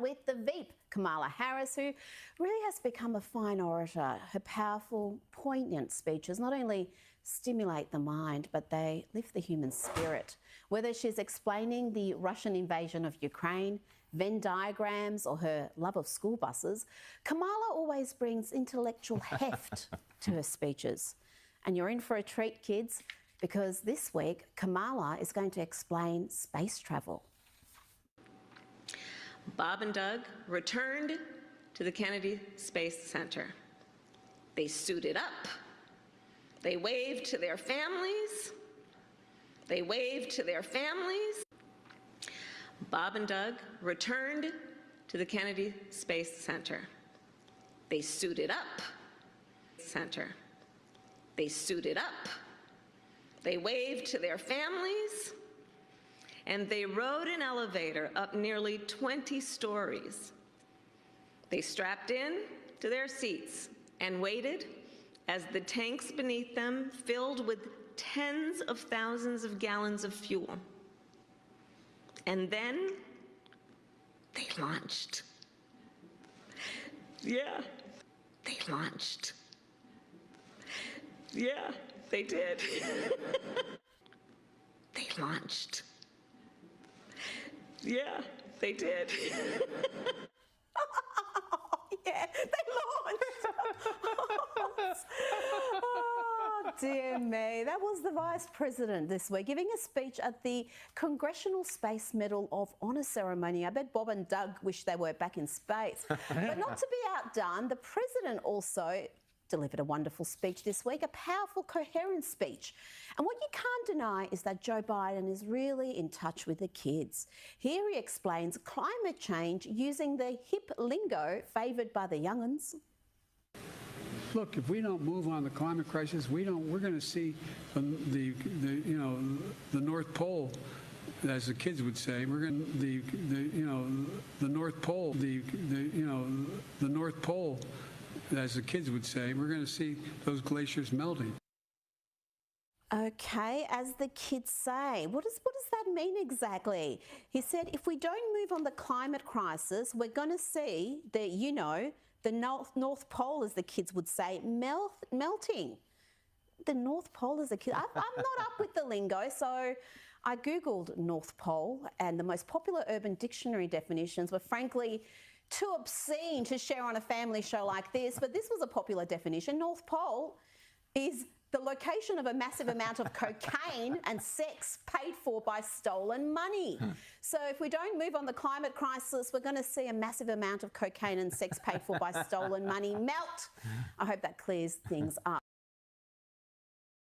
with the Veep, Kamala Harris, who really has become a fine orator. Her powerful, poignant speeches not only stimulate the mind, but they lift the human spirit. Whether she's explaining the Russian invasion of Ukraine, Venn diagrams, or her love of school buses, Kamala always brings intellectual heft to her speeches. And you're in for a treat, kids, because this week Kamala is going to explain space travel. Bob and Doug returned to the Kennedy Space Center. They suited up. They waved to their families. They waved to their families. Bob and Doug returned to the Kennedy Space Center. They suited up. Center. They suited up. They waved to their families, and they rode an elevator up nearly 20 stories. They strapped in to their seats and waited as the tanks beneath them filled with tens of thousands of gallons of fuel. And then they launched. Yeah, they launched. Yeah, they did. They launched. Yeah, they did. Yeah, they launched. Oh, dear me. That was the Vice President this week giving a speech at the Congressional Space Medal of Honor ceremony. I bet Bob and Doug wish they were back in space. But not to be outdone, the President also delivered a wonderful speech this week, a powerful, coherent speech. And what you can't deny is that Joe Biden is really in touch with the kids. Here he explains climate change using the hip lingo favoured by the young'uns. Look, if we don't move on the climate crisis, we're going to see the North Pole, as the kids would say. We're going the North Pole, the North Pole, as the kids would say. We're going to see those glaciers melting. Okay, as the kids say. What does that mean exactly? He said, if we don't move on the climate crisis, we're going to see the North Pole, as the kids would say, melting. The North Pole, as a kid. I'm not up with the lingo, so I Googled North Pole, and the most popular Urban Dictionary definitions were frankly too obscene to share on a family show like this, but this was a popular definition. North Pole is the location of a massive amount of cocaine and sex paid for by stolen money. So if we don't move on the climate crisis, we're going to see a massive amount of cocaine and sex paid for by stolen money melt. I hope that clears things up.